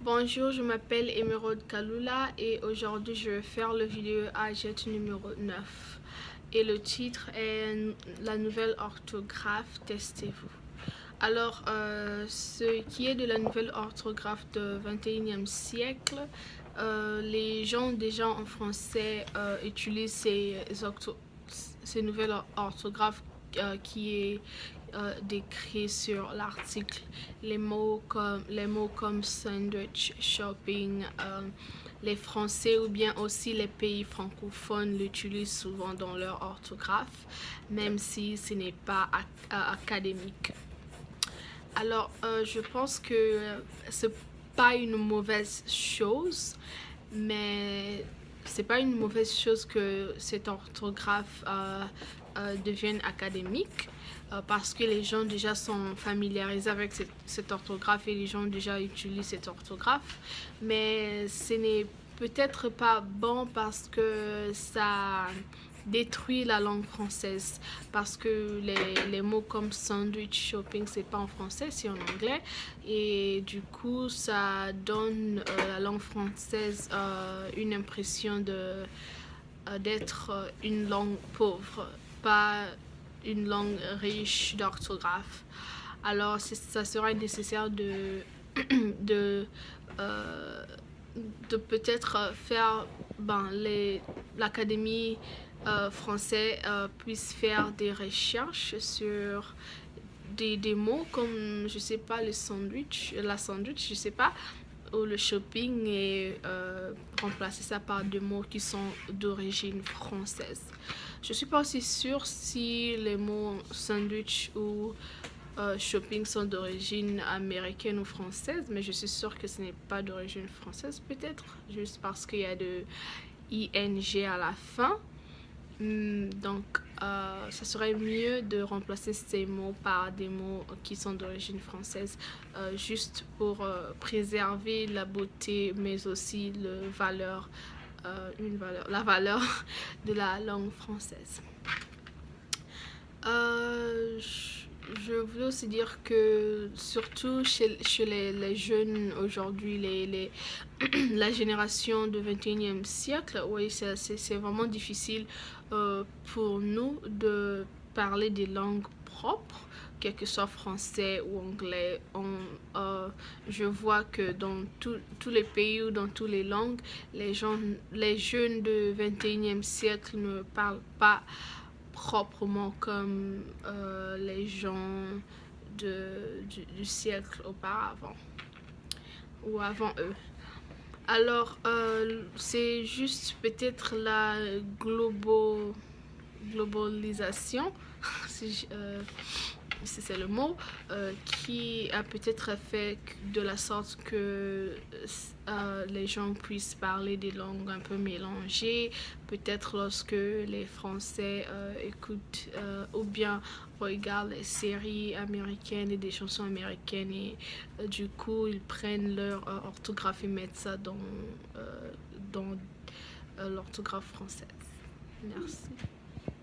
Bonjour, je m'appelle Emeraude Kalula et aujourd'hui je vais faire le vidéo AJET numéro 9. Et le titre est la nouvelle orthographe, testez-vous. Alors, ce qui est de la nouvelle orthographe du 21e siècle, les gens déjà en français utilisent ces nouvelles orthographes qui est décrit sur l'article. Les mots comme sandwich, shopping, les Français ou bien aussi les pays francophones l'utilisent souvent dans leur orthographe, même si ce n'est pas académique. Alors, je pense que c'est pas une mauvaise chose, mais c'est pas une mauvaise chose que cette orthographe devienne académique parce que les gens déjà sont familiarisés avec cette orthographe et les gens déjà utilisent cette orthographe, mais ce n'est peut-être pas bon parce que ça détruit la langue française, parce que les mots comme sandwich, shopping, c'est pas en français, c'est en anglais, et du coup ça donne la langue française une impression d'être une langue pauvre, pas une langue riche d'orthographe. Alors ça sera nécessaire de peut-être faire l'académie français puisse faire des recherches sur des mots comme, je sais pas, la sandwich, je sais pas, ou le shopping, et remplacer ça par des mots qui sont d'origine française. Je suis pas aussi sûre si les mots sandwich ou shopping sont d'origine américaine ou française, mais je suis sûre que ce n'est pas d'origine française, peut-être, juste parce qu'il y a de ing à la fin. Donc, ça serait mieux de remplacer ces mots par des mots qui sont d'origine française, juste pour préserver la beauté, mais aussi la valeur de la langue française. Je voulais aussi dire que surtout chez les jeunes aujourd'hui, la génération du 21e siècle, oui, c'est vraiment difficile pour nous de parler des langues propres, quel que soit français ou anglais. Je vois que dans tous les pays ou dans toutes les langues, les jeunes du 21e siècle ne parlent pas proprement comme les gens du siècle auparavant ou avant eux. Alors, c'est juste peut-être la globalisation, si c'est le mot, qui a peut-être fait de la sorte que les gens puissent parler des langues un peu mélangées, peut-être lorsque les Français écoutent ou bien regardent les séries américaines et des chansons américaines, et du coup ils prennent leur orthographe et mettent ça dans l'orthographe française. Merci.